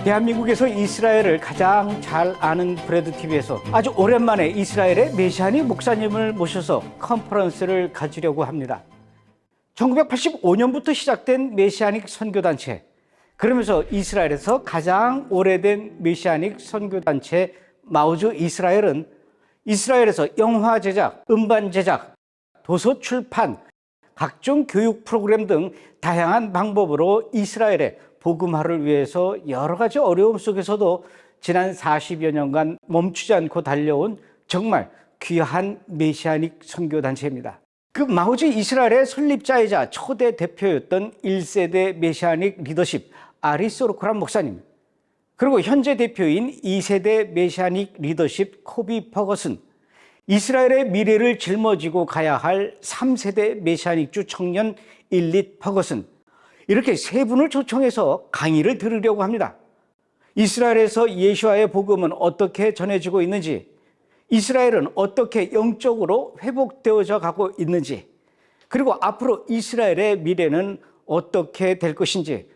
대한민국에서 이스라엘을 가장 잘 아는 브레드TV에서 아주 오랜만에 이스라엘의 메시아닉 목사님을 모셔서 컨퍼런스를 가지려고 합니다. 1985년부터 시작된 메시아닉 선교단체, 그러면서 이스라엘에서 가장 오래된 메시아닉 선교단체 마우즈 이스라엘은 이스라엘에서 영화 제작, 음반 제작, 도서 출판, 각종 교육 프로그램 등 다양한 방법으로 이스라엘의 복음화를 위해서 여러 가지 어려움 속에서도 지난 40여 년간 멈추지 않고 달려온 정말 귀한 메시아닉 선교단체입니다. 그 마우즈 이스라엘의 설립자이자 초대 대표였던 1세대 메시아닉 리더십 아리소르코란 목사님, 그리고 현재 대표인 2세대 메시아닉 리더십 코비 퍼거슨, 이스라엘의 미래를 짊어지고 가야 할 3세대 메시아닉주 청년 일릿 퍼거슨, 이렇게 세 분을 초청해서 강의를 들으려고 합니다. 이스라엘에서 예수와의 복음은 어떻게 전해지고 있는지, 이스라엘은 어떻게 영적으로 회복되어져 가고 있는지, 그리고 앞으로 이스라엘의 미래는 어떻게 될 것인지,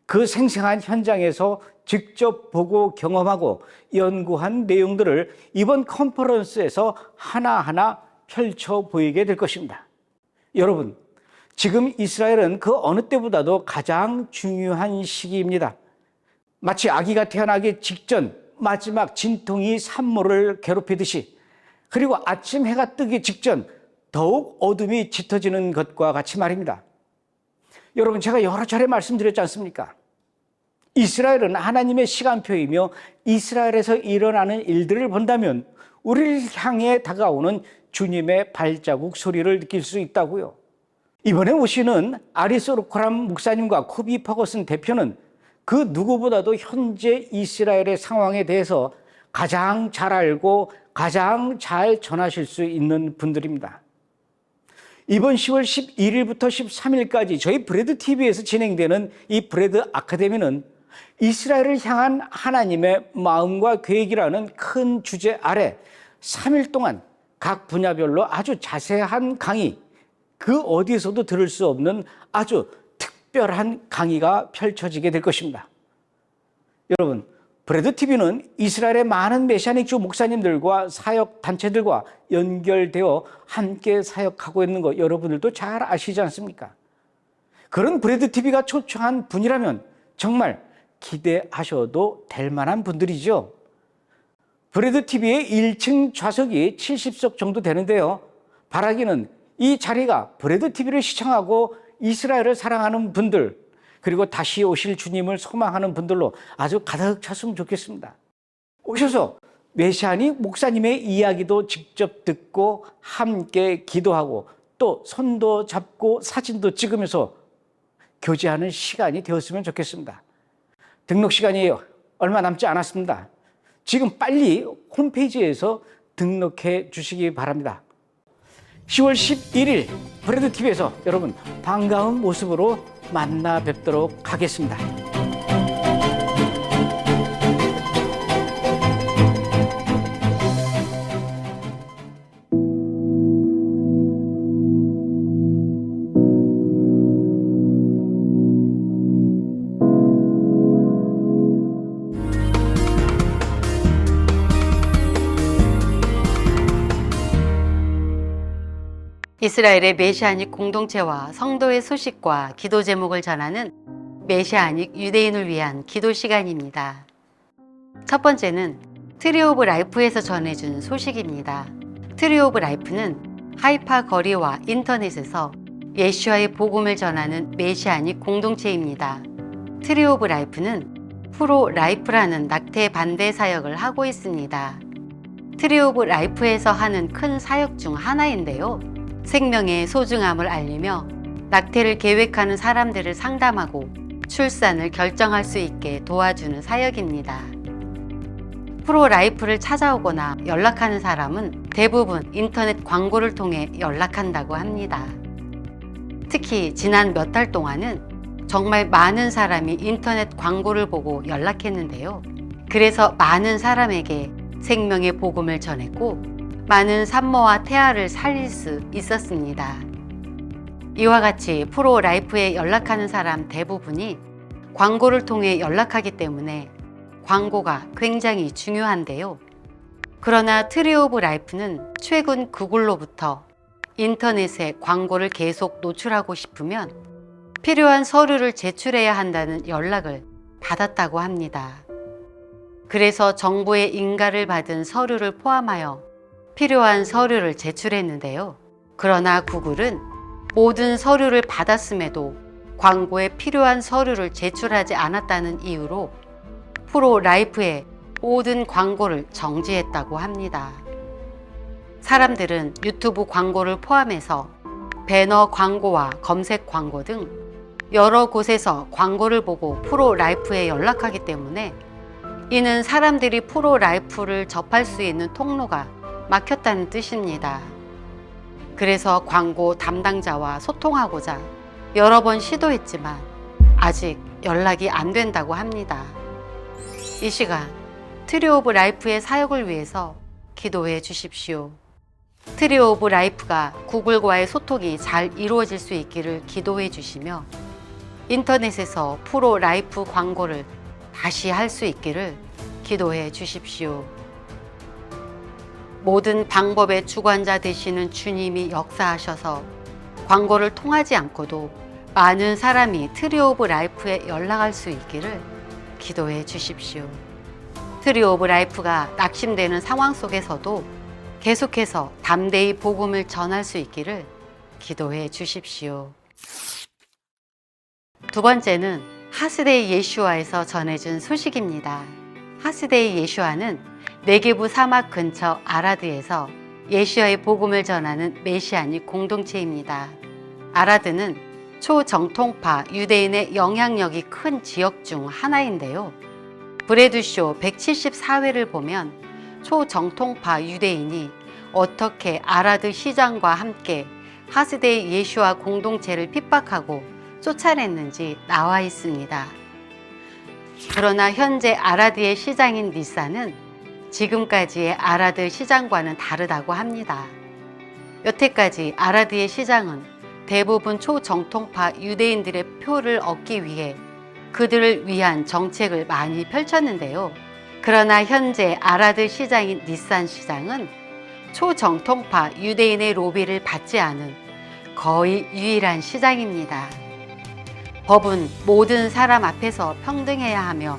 그 생생한 현장에서 직접 보고 경험하고 연구한 내용들을 이번 컨퍼런스에서 하나하나 펼쳐 보이게 될 것입니다. 여러분, 지금 이스라엘은 그 어느 때보다도 가장 중요한 시기입니다. 마치 아기가 태어나기 직전 마지막 진통이 산모를 괴롭히듯이, 그리고 아침 해가 뜨기 직전 더욱 어둠이 짙어지는 것과 같이 말입니다. 여러분, 제가 여러 차례 말씀드렸지 않습니까? 이스라엘은 하나님의 시간표이며 이스라엘에서 일어나는 일들을 본다면 우리를 향해 다가오는 주님의 발자국 소리를 느낄 수 있다고요. 이번에 오시는 아리소르코람 목사님과 코비 퍼거슨 대표는 그 누구보다도 현재 이스라엘의 상황에 대해서 가장 잘 알고 가장 잘 전하실 수 있는 분들입니다. 이번 10월 11일부터 13일까지 저희 브레드TV에서 진행되는 이 브레드 아카데미는 이스라엘을 향한 하나님의 마음과 계획이라는 큰 주제 아래 3일 동안 각 분야별로 아주 자세한 강의, 그 어디에서도 들을 수 없는 아주 특별한 강의가 펼쳐지게 될 것입니다. 여러분, 브레드TV는 이스라엘의 많은 메시아닉주 목사님들과 사역 단체들과 연결되어 함께 사역하고 있는 거 여러분들도 잘 아시지 않습니까? 그런 브레드TV가 초청한 분이라면 정말 기대하셔도 될 만한 분들이죠. 브레드TV의 1층 좌석이 70석 정도 되는데요, 바라기는 이 자리가 브레드TV를 시청하고 이스라엘을 사랑하는 분들, 그리고 다시 오실 주님을 소망하는 분들로 아주 가득 찼으면 좋겠습니다. 오셔서 메시아닉 목사님의 이야기도 직접 듣고 함께 기도하고 또 손도 잡고 사진도 찍으면서 교제하는 시간이 되었으면 좋겠습니다. 등록 시간이 얼마 남지 않았습니다. 지금 빨리 홈페이지에서 등록해 주시기 바랍니다. 10월 11일 브레드TV에서 여러분 반가운 모습으로 만나 뵙도록 하겠습니다. 이스라엘의 메시아닉 공동체와 성도의 소식과 기도 제목을 전하는 메시아닉 유대인을 위한 기도 시간입니다. 첫 번째는 트리 오브 라이프에서 전해준 소식입니다. 트리 오브 라이프는 하이파 거리와 인터넷에서 예수와의 복음을 전하는 메시아닉 공동체입니다. 트리 오브 라이프는 프로 라이프라는 낙태 반대 사역을 하고 있습니다. 트리 오브 라이프에서 하는 큰 사역 중 하나인데요, 생명의 소중함을 알리며 낙태를 계획하는 사람들을 상담하고 출산을 결정할 수 있게 도와주는 사역입니다. 프로라이프를 찾아오거나 연락하는 사람은 대부분 인터넷 광고를 통해 연락한다고 합니다. 특히 지난 몇 달 동안은 정말 많은 사람이 인터넷 광고를 보고 연락했는데요. 그래서 많은 사람에게 생명의 복음을 전했고 많은 산모와 태아를 살릴 수 있었습니다. 이와 같이 프로라이프에 연락하는 사람 대부분이 광고를 통해 연락하기 때문에 광고가 굉장히 중요한데요. 그러나 트리 오브 라이프는 최근 구글로부터 인터넷에 광고를 계속 노출하고 싶으면 필요한 서류를 제출해야 한다는 연락을 받았다고 합니다. 그래서 정부의 인가를 받은 서류를 포함하여 필요한 서류를 제출했는데요. 그러나 구글은 모든 서류를 받았음에도 광고에 필요한 서류를 제출하지 않았다는 이유로 프로 라이프의 모든 광고를 정지했다고 합니다. 사람들은 유튜브 광고를 포함해서 배너 광고와 검색 광고 등 여러 곳에서 광고를 보고 프로 라이프에 연락하기 때문에 이는 사람들이 프로 라이프를 접할 수 있는 통로가 막혔다는 뜻입니다. 그래서 광고 담당자와 소통하고자 여러 번 시도했지만 아직 연락이 안 된다고 합니다. 이 시간 트리 오브 라이프의 사역을 위해서 기도해 주십시오. 트리 오브 라이프가 구글과의 소통이 잘 이루어질 수 있기를 기도해 주시며 인터넷에서 프로 라이프 광고를 다시 할 수 있기를 기도해 주십시오. 모든 방법의 주관자 되시는 주님이 역사하셔서 광고를 통하지 않고도 많은 사람이 트리 오브 라이프에 연락할 수 있기를 기도해 주십시오. 트리 오브 라이프가 낙심되는 상황 속에서도 계속해서 담대히 복음을 전할 수 있기를 기도해 주십시오. 두 번째는 하스데이 예슈아에서 전해진 소식입니다. 하스데이 예슈아는 네게부 사막 근처 아라드에서 예수와의 복음을 전하는 메시아닉 공동체입니다. 아라드는 초정통파 유대인의 영향력이 큰 지역 중 하나인데요. 브래드쇼 174회를 보면 초정통파 유대인이 어떻게 아라드 시장과 함께 하스데이 예수와 공동체를 핍박하고 쫓아냈는지 나와 있습니다. 그러나 현재 아라드의 시장인 니산은 지금까지의 아라드 시장과는 다르다고 합니다. 여태까지 아라드의 시장은 대부분 초정통파 유대인들의 표를 얻기 위해 그들을 위한 정책을 많이 펼쳤는데요. 그러나 현재 아라드 시장인 니산 시장은 초정통파 유대인의 로비를 받지 않은 거의 유일한 시장입니다. 법은 모든 사람 앞에서 평등해야 하며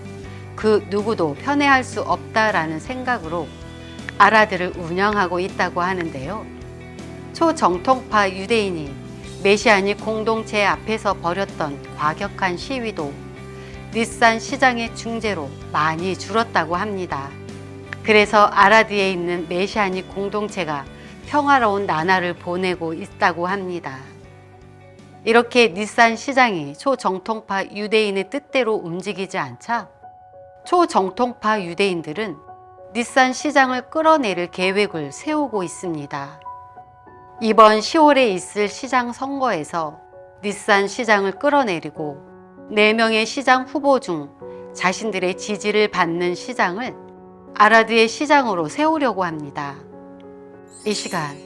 그 누구도 편애할 수 없다라는 생각으로 아라드를 운영하고 있다고 하는데요. 초정통파 유대인이 메시아닉 공동체 앞에서 벌였던 과격한 시위도 니산 시장의 중재로 많이 줄었다고 합니다. 그래서 아라드에 있는 메시아닉 공동체가 평화로운 나날을 보내고 있다고 합니다. 이렇게 니산 시장이 초정통파 유대인의 뜻대로 움직이지 않자 초정통파 유대인들은 니산 시장을 끌어내릴 계획을 세우고 있습니다. 이번 10월에 있을 시장 선거에서 니산 시장을 끌어내리고 4명의 시장 후보 중 자신들의 지지를 받는 시장을 아라드의 시장으로 세우려고 합니다. 이 시간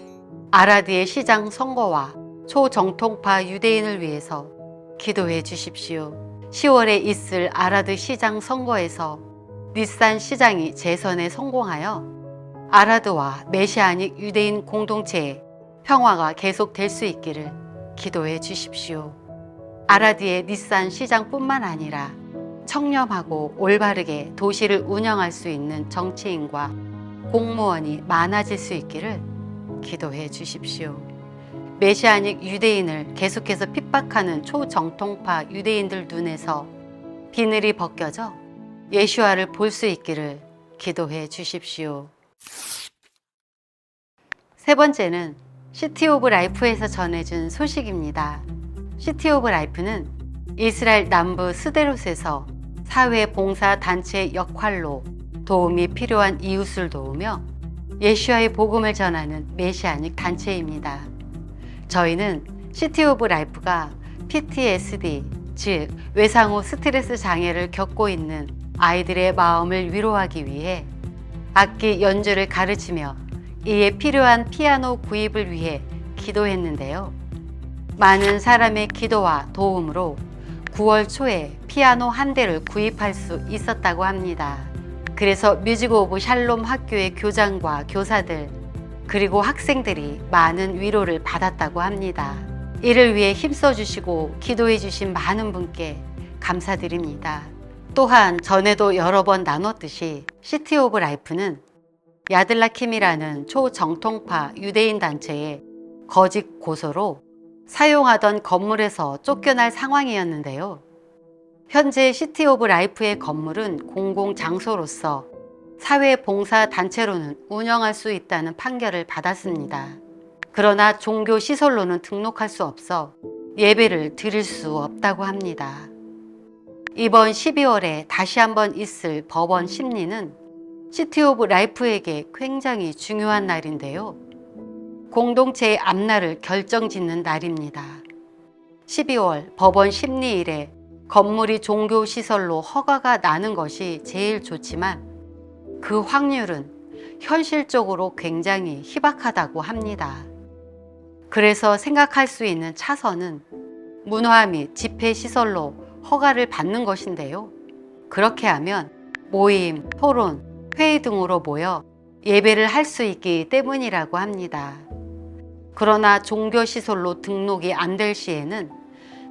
아라드의 시장 선거와 초정통파 유대인을 위해서 기도해 주십시오. 10월에 있을 아라드 시장 선거에서 니산 시장이 재선에 성공하여 아라드와 메시아닉 유대인 공동체의 평화가 계속될 수 있기를 기도해 주십시오. 아라드의 니산 시장뿐만 아니라 청렴하고 올바르게 도시를 운영할 수 있는 정치인과 공무원이 많아질 수 있기를 기도해 주십시오. 메시아닉 유대인을 계속해서 핍박하는 초정통파 유대인들 눈에서 비늘이 벗겨져 예수와를 볼 수 있기를 기도해 주십시오. 세 번째는 시티 오브 라이프에서 전해준 소식입니다. 시티 오브 라이프는 이스라엘 남부 스데롯에서 사회 봉사 단체 역할로 도움이 필요한 이웃을 도우며 예수와의 복음을 전하는 메시아닉 단체입니다. 저희는 시티 오브 라이프가 PTSD, 즉 외상후 스트레스 장애를 겪고 있는 아이들의 마음을 위로하기 위해 악기 연주를 가르치며 이에 필요한 피아노 구입을 위해 기도했는데요. 많은 사람의 기도와 도움으로 9월 초에 피아노 한 대를 구입할 수 있었다고 합니다. 그래서 뮤직 오브 샬롬 학교의 교장과 교사들 그리고 학생들이 많은 위로를 받았다고 합니다. 이를 위해 힘써 주시고 기도해 주신 많은 분께 감사드립니다. 또한 전에도 여러 번 나눴듯이 시티 오브 라이프는 야들라킴이라는 초정통파 유대인 단체의 거짓 고소로 사용하던 건물에서 쫓겨날 상황이었는데요. 현재 시티 오브 라이프의 건물은 공공장소로서 사회봉사단체로는 운영할 수 있다는 판결을 받았습니다. 그러나 종교시설로는 등록할 수 없어 예배를 드릴 수 없다고 합니다. 이번 12월에 다시 한번 있을 법원 심리는 시티 오브 라이프에게 굉장히 중요한 날인데요. 공동체의 앞날을 결정짓는 날입니다. 12월 법원 심리일에 건물이 종교시설로 허가가 나는 것이 제일 좋지만 그 확률은 현실적으로 굉장히 희박하다고 합니다. 그래서 생각할 수 있는 차선은 문화 및 집회시설로 허가를 받는 것인데요. 그렇게 하면 모임, 토론, 회의 등으로 모여 예배를 할 수 있기 때문이라고 합니다. 그러나 종교시설로 등록이 안 될 시에는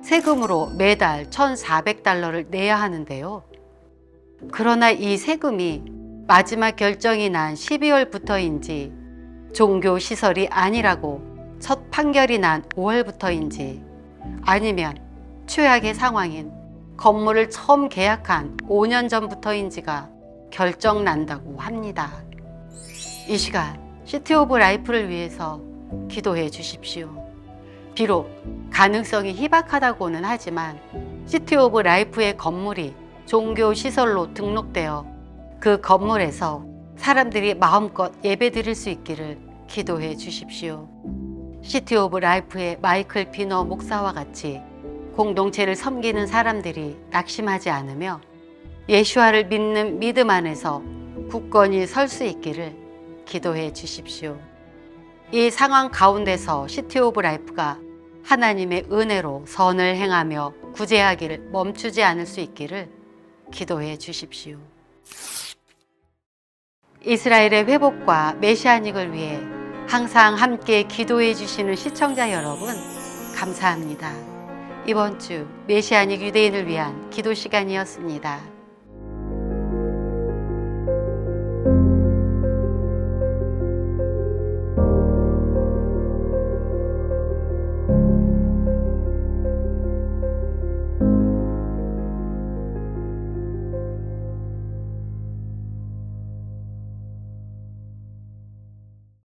세금으로 매달 1,400달러를 내야 하는데요. 그러나 이 세금이 마지막 결정이 난 12월부터인지 종교시설이 아니라고 첫 판결이 난 5월부터인지 아니면 최악의 상황인 건물을 처음 계약한 5년 전부터인지가 결정난다고 합니다. 이 시간 시티 오브 라이프를 위해서 기도해 주십시오. 비록 가능성이 희박하다고는 하지만 시티 오브 라이프의 건물이 종교시설로 등록되어 그 건물에서 사람들이 마음껏 예배드릴 수 있기를 기도해 주십시오. 시티 오브 라이프의 마이클 비너 목사와 같이 공동체를 섬기는 사람들이 낙심하지 않으며 예수와를 믿는 믿음 안에서 굳건히 설 수 있기를 기도해 주십시오. 이 상황 가운데서 시티 오브 라이프가 하나님의 은혜로 선을 행하며 구제하기를 멈추지 않을 수 있기를 기도해 주십시오. 이스라엘의 회복과 메시아닉을 위해 항상 함께 기도해 주시는 시청자 여러분, 감사합니다. 이번 주 메시아닉 유대인을 위한 기도 시간이었습니다.